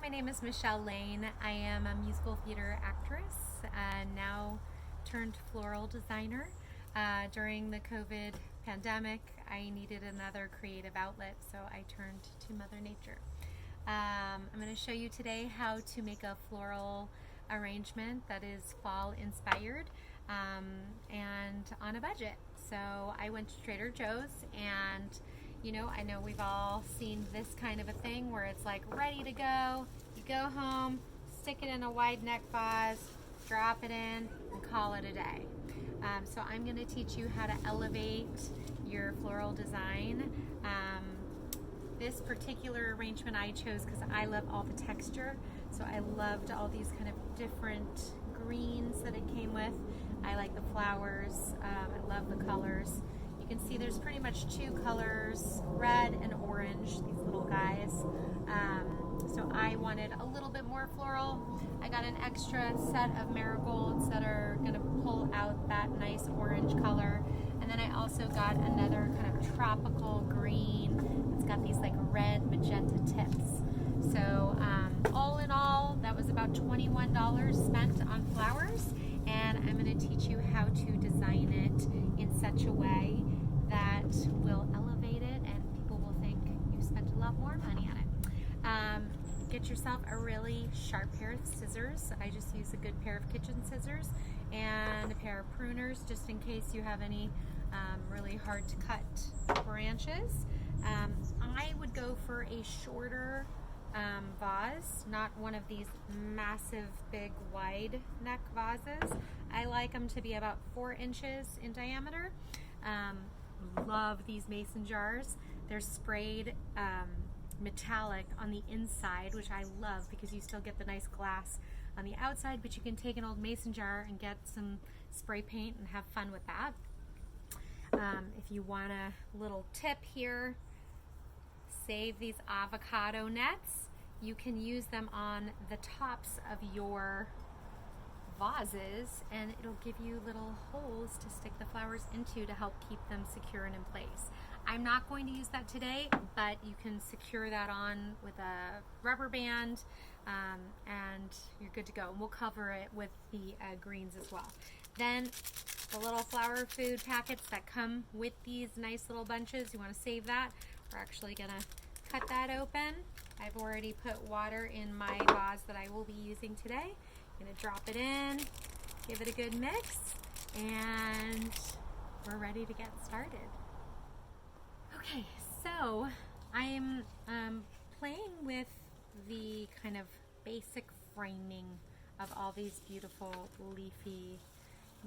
my name is Michelle Lane. I am a musical theater actress and now turned floral designer. During the COVID pandemic, I needed another creative outlet, so I turned to Mother Nature. I'm going to show you today how to make a floral arrangement that is fall inspired and on a budget. So I went to Trader Joe's and I know we've all seen this kind of a thing where it's like ready to go. You go home, stick it in a wide neck vase, drop it in, and call it a day. So I'm going to teach you how to elevate your floral design. This particular arrangement I chose because I love all the texture. So I loved all these kind of different greens that it came with. I like the flowers. I love the colors. You can see there's pretty much two colors, red and orange, these little guys. So I wanted a little bit more floral. I got an extra set of marigolds that are going to pull out that nice orange color. And then I also got another kind of tropical green. It's got these like red magenta tips. So all in all, that was about $21 spent on flowers. And I'm going to teach you how to design it in such a way that will elevate it and people will think you spent a lot more money on it. Get yourself a really sharp pair of scissors. I just use a good pair of kitchen scissors and a pair of pruners just in case you have any really hard to cut branches. I would go for a shorter vase, not one of these massive big wide neck vases. I like them to be about 4 inches in diameter. Love these mason jars. They're sprayed metallic on the inside, which I love because you still get the nice glass on the outside, but you can take an old mason jar and get some spray paint and have fun with that. If you want a little tip here, save these avocado nets. You can use them on the tops of your vases and it'll give you little holes to stick the flowers into to help keep them secure and in place. I'm not going to use that today, but you can secure that on with a rubber band and you're good to go. And we'll cover it with the greens as well. Then the little flower food packets that come with these nice little bunches, you want to save that. We're actually going to cut that open. I've already put water in my vase that I will be using today. I'm going to drop it in, give it a good mix, and we're ready to get started. Okay, so I'm playing with the kind of basic framing of all these beautiful leafy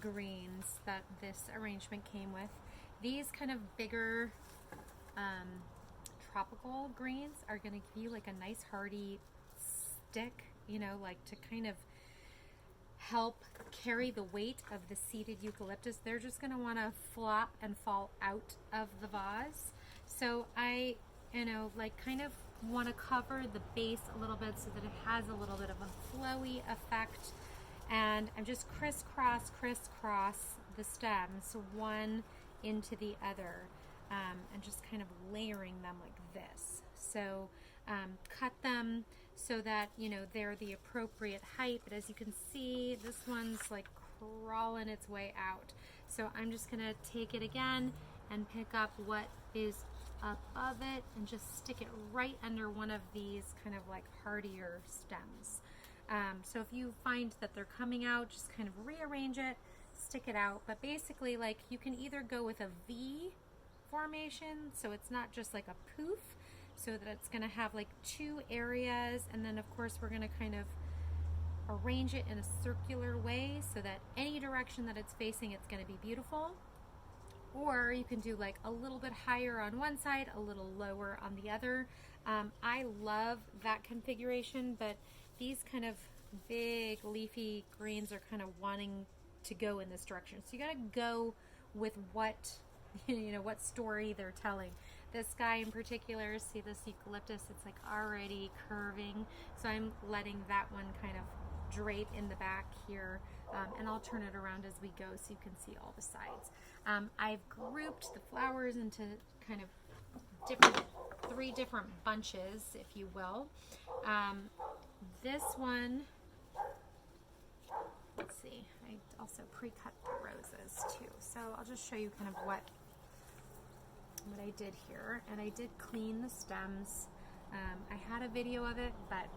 greens that this arrangement came with. These kind of bigger tropical greens are going to give you like a nice hearty stick, like to kind of help carry the weight of the seeded eucalyptus. They're just going to want to flop and fall out of the vase. So I, kind of want to cover the base a little bit so that it has a little bit of a flowy effect. And I'm just crisscross the stems one into the other. And just kind of layering them like this. So cut them so that they're the appropriate height, but as you can see, this one's like crawling its way out. So I'm just gonna take it again and pick up what is above it and just stick it right under one of these kind of like hardier stems. So if you find that they're coming out, just kind of rearrange it, stick it out. But basically, like, you can either go with a V formation, so it's not just like a poof, so that it's going to have like 2 areas, and then of course we're going to kind of arrange it in a circular way so that any direction that it's facing, it's going to be beautiful. Or you can do like a little bit higher on one side, a little lower on the other. I love that configuration, but these kind of big leafy greens are kind of wanting to go in this direction, so you got to go with what what story they're telling. This guy in particular, see this eucalyptus, it's like already curving, so I'm letting that one kind of drape in the back here, and I'll turn it around as we go so you can see all the sides. I've grouped the flowers into kind of three different bunches, if you will. This one, let's see, I also pre-cut the roses too. So I'll just show you kind of what I did here. And I did clean the stems. I had a video of it, but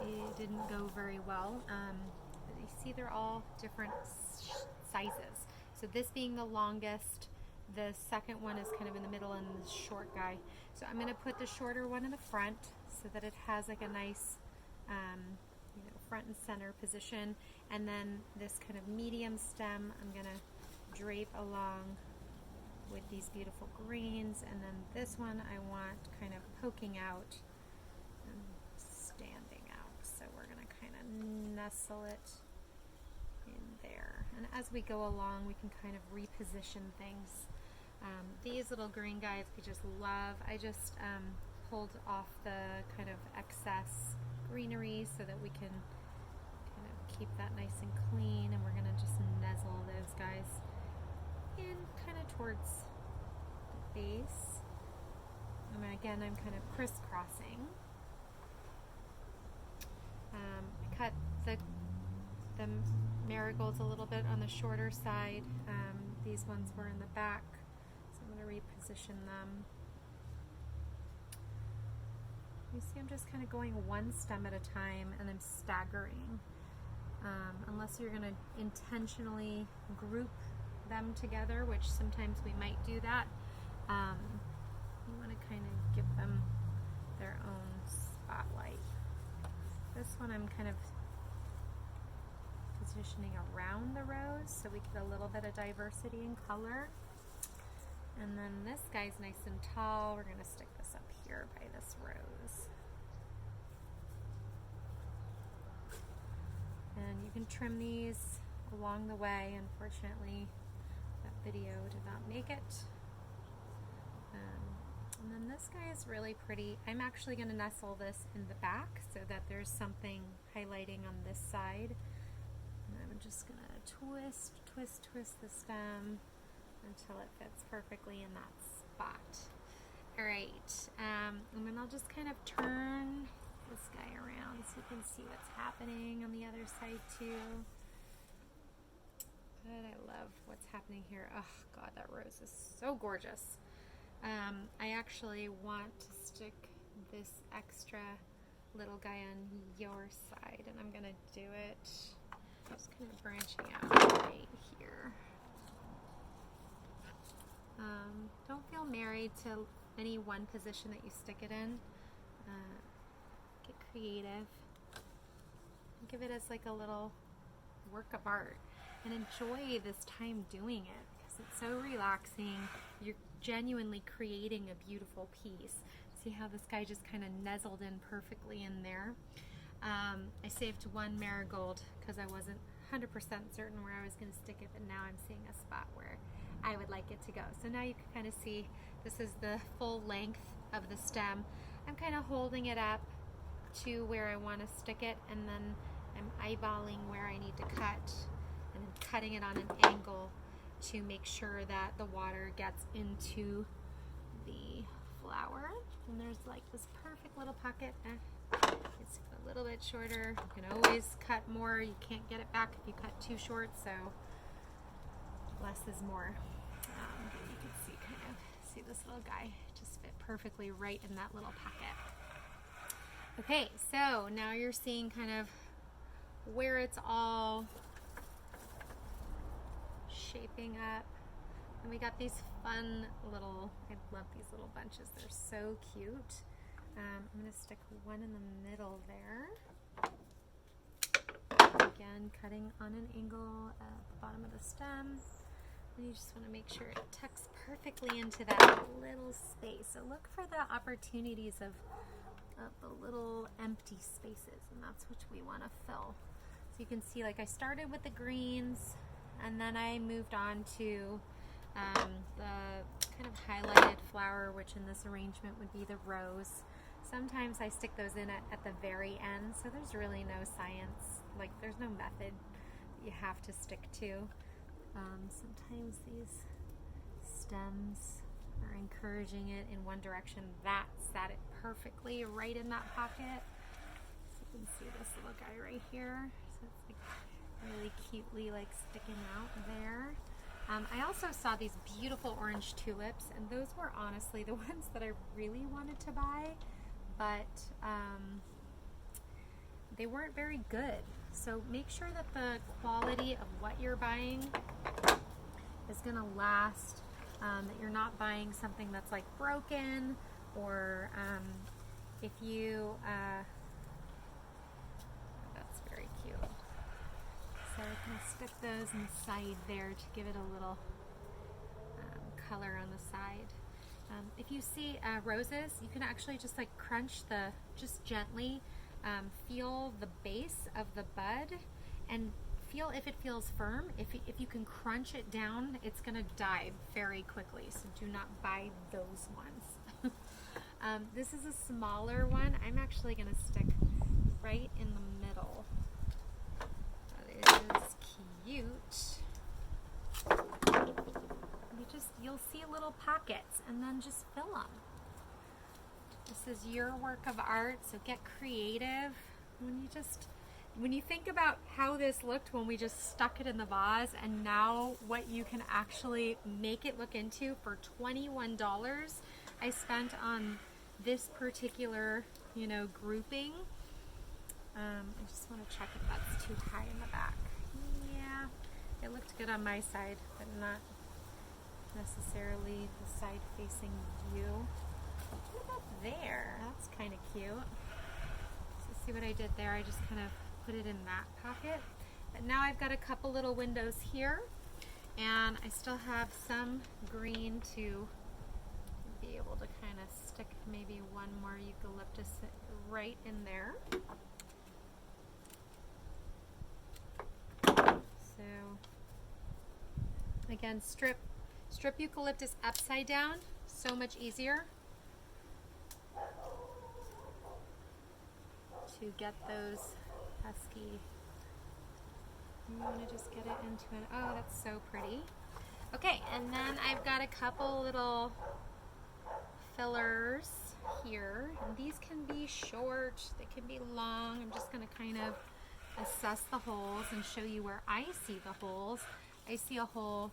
it didn't go very well. You see they're all different sizes. So this being the longest, the second one is kind of in the middle, and the short guy. So I'm going to put the shorter one in the front so that it has like a nice front and center position. And then this kind of medium stem I'm going to drape along with these beautiful greens. And then this one I want kind of poking out and standing out. So we're going to kind of nestle it in there. And as we go along, we can kind of reposition things. These little green guys we just love. I just pulled off the kind of excess greenery so that we can kind of keep that nice and clean, and we're going to just nuzzle those guys in kind of towards the base. And again, I'm kind of crisscrossing. I cut the marigolds a little bit on the shorter side. These ones were in the back, so I'm going to reposition them. You see I'm just kind of going one stem at a time, and I'm staggering. Unless you're going to intentionally group them together, which sometimes we might do that, you want to kind of give them their own spotlight. This one I'm kind of positioning around the rose so we get a little bit of diversity in color. And then this guy's nice and tall. We're going to stick this up here by this rose. And you can trim these along the way. Unfortunately, that video did not make it. And then this guy is really pretty. I'm actually going to nestle this in the back so that there's something highlighting on this side. And I'm just going to twist the stem until it fits perfectly in that spot. Alright, and then I'll just kind of turn this guy around so you can see what's happening on the other side too. But I love what's happening here. Oh God, that rose is so gorgeous. I actually want to stick this extra little guy on your side, and I'm gonna do it just kind of branching out right here. Don't feel married to any one position that you stick it in. Get creative. Think of it as like a little work of art, and enjoy this time doing it because it's so relaxing. You're genuinely creating a beautiful piece. See how this guy just kind of nuzzled in perfectly in there. I saved one marigold because I wasn't 100% certain where I was going to stick it, but now I'm seeing a spot where I would like it to go. So now you can kind of see this is the full length of the stem. I'm kind of holding it up to where I want to stick it, and then I'm eyeballing where I need to cut, and then cutting it on an angle to make sure that the water gets into the flower. And there's like this perfect little pocket. It's a little bit shorter. You can always cut more. You can't get it back if you cut too short, so less is more. You can see this little guy just fit perfectly right in that little pocket. Okay, so now you're seeing kind of where it's all shaping up. And we got these fun little, I love these little bunches. They're so cute. I'm going to stick one in the middle there. Again, cutting on an angle at the bottom of the stem. And you just want to make sure it tucks perfectly into that little space. So look for the opportunities of the little empty spaces, and that's what we want to fill. So you can see, like, I started with the greens, and then I moved on to the kind of highlighted flower, which in this arrangement would be the rose. Sometimes I stick those in at the very end, so there's really no science, like there's no method you have to stick to. Sometimes these stems or encouraging it in one direction. That sat it perfectly right in that pocket. So you can see this little guy right here. So it's like really cutely like sticking out there. I also saw these beautiful orange tulips, and those were honestly the ones that I really wanted to buy, but they weren't very good. So make sure that the quality of what you're buying is gonna last, that you're not buying something that's like broken, or if you, that's very cute. So I can stick those inside there to give it a little color on the side. If you see roses, you can actually just like crunch just gently feel the base of the bud and feel if it feels firm. If you can crunch it down, it's gonna die very quickly, so do not buy those ones. This is a smaller one. I'm actually gonna stick right in the middle. That is cute. You'll see little pockets and then just fill them. This is your work of art, so get creative. When you think about how this looked when we just stuck it in the vase, and now what you can actually make it look into for $21 I spent on this particular, grouping. I just want to check if that's too high in the back. Yeah, it looked good on my side, but not necessarily the side facing view. What about there? That's kind of cute. So see what I did there? I just kind of put it in that pocket. But now I've got a couple little windows here, and I still have some green to be able to kind of stick maybe one more eucalyptus right in there. So again, strip eucalyptus upside down, so much easier to get those pesky. You want to just get it into an, oh, that's so pretty. Okay, and then I've got a couple little fillers here, and these can be short, they can be long. I'm just going to kind of assess the holes and show you where I see the holes. I see a hole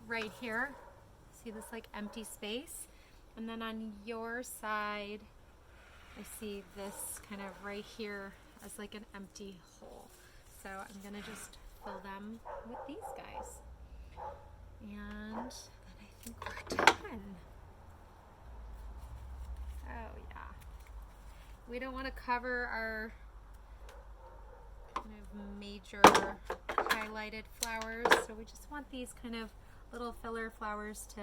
right here. See this like empty space, and then on your side I see this kind of right here as like an empty hole. So I'm gonna just fill them with these guys, and then I think we're done. Oh yeah, we don't want to cover our kind of major highlighted flowers, so we just want these kind of little filler flowers to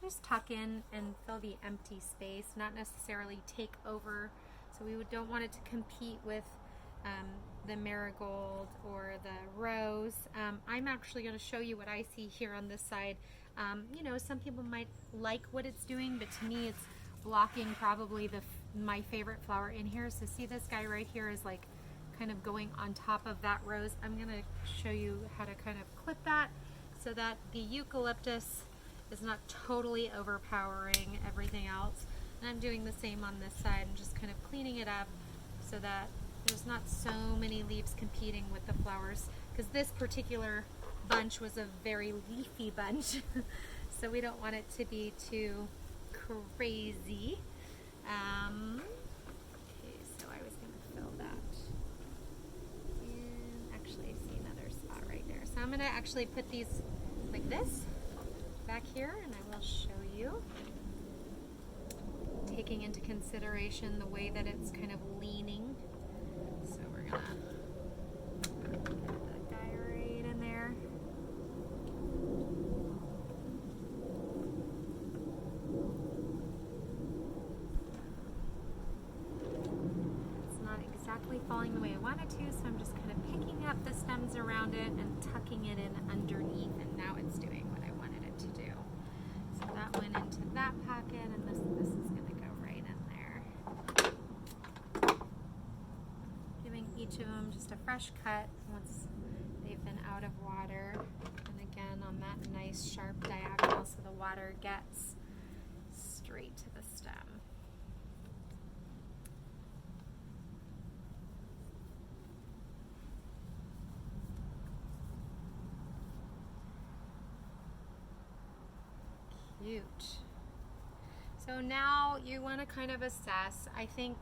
just tuck in and fill the empty space, not necessarily take over. So we don't want it to compete with the marigold or the rose. I'm actually going to show you what I see here on this side. Some people might like what it's doing, but to me it's blocking probably my favorite flower in here. So see this guy right here is like kind of going on top of that rose. I'm going to show you how to kind of clip that so that the eucalyptus is not totally overpowering everything else. And I'm doing the same on this side and just kind of cleaning it up so that there's not so many leaves competing with the flowers, because this particular bunch was a very leafy bunch. So we don't want it to be too crazy. Okay, so I was going to fill that. And actually I see another spot right there. So I'm going to actually put these like this back here, and I will show you, taking into consideration the way that it's kind of leaning. So we're gonna put that guy right in there. It's not exactly falling the way I wanted to, so I'm just kind of picking up the stems around it and tucking it in underneath, and now it's doing what I wanted it to do. So that went into that pocket, and this is going to go right in there. Giving each of them just a fresh cut once they've been out of water, and again on that nice sharp diagonal so the water gets to the stem. Cute. So now you want to kind of assess. I think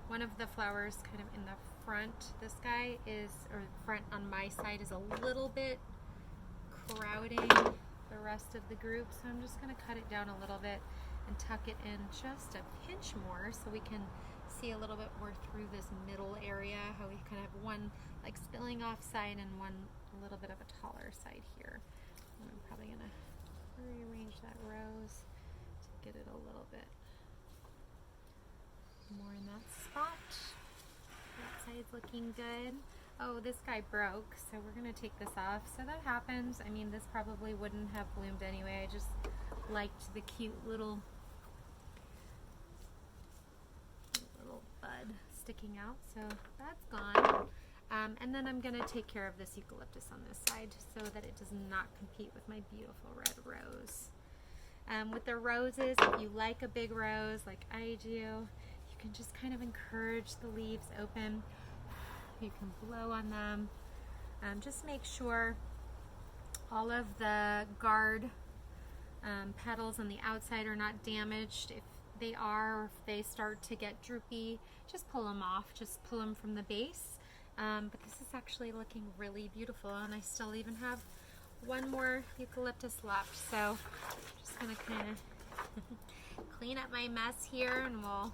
one of the flowers kind of in the front, this guy is, or front on my side is a little bit crowding the rest of the group. So I'm just going to cut it down a little bit and tuck it in just a pinch more so we can see a little bit more through this middle area, how we kind of have one like spilling off side and one a little bit of a taller side here. And I'm probably going to rearrange that rose to get it a little bit more in that spot. That side's looking good. Oh, this guy broke, so we're gonna take this off. So that happens. I mean, this probably wouldn't have bloomed anyway. I just liked the cute little bud sticking out, so that's gone. And then I'm gonna take care of this eucalyptus on this side so that it does not compete with my beautiful red rose. With the roses, if you like a big rose like I do, you can just kind of encourage the leaves open. You can blow on them. Just make sure all of the guard petals on the outside are not damaged. If they are, or if they start to get droopy, just pull them off. Just pull them from the base. But this is actually looking really beautiful, and I still even have one more eucalyptus left. So I'm just gonna kind of clean up my mess here, and we'll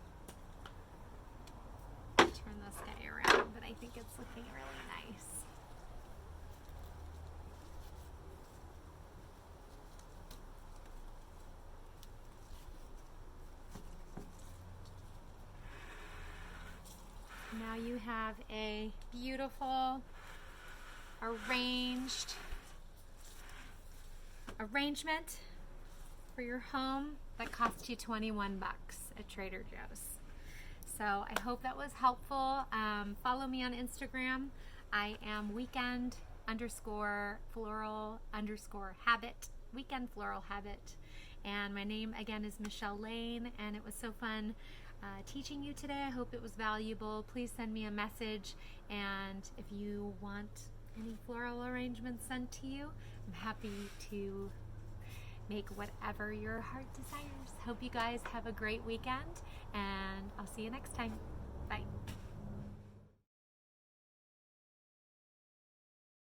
turn this guy around, but I think it's looking really nice. Now you have a beautiful arrangement for your home that cost you 21 bucks at Trader Joe's. So I hope that was helpful. Follow me on Instagram. I am weekend_floral_habit, weekend floral habit. And my name again is Michelle Lane, and it was so fun teaching you today. I hope it was valuable. Please send me a message, and if you want any floral arrangements sent to you, I'm happy to make whatever your heart desires. Hope you guys have a great weekend, and I'll see you next time. Bye.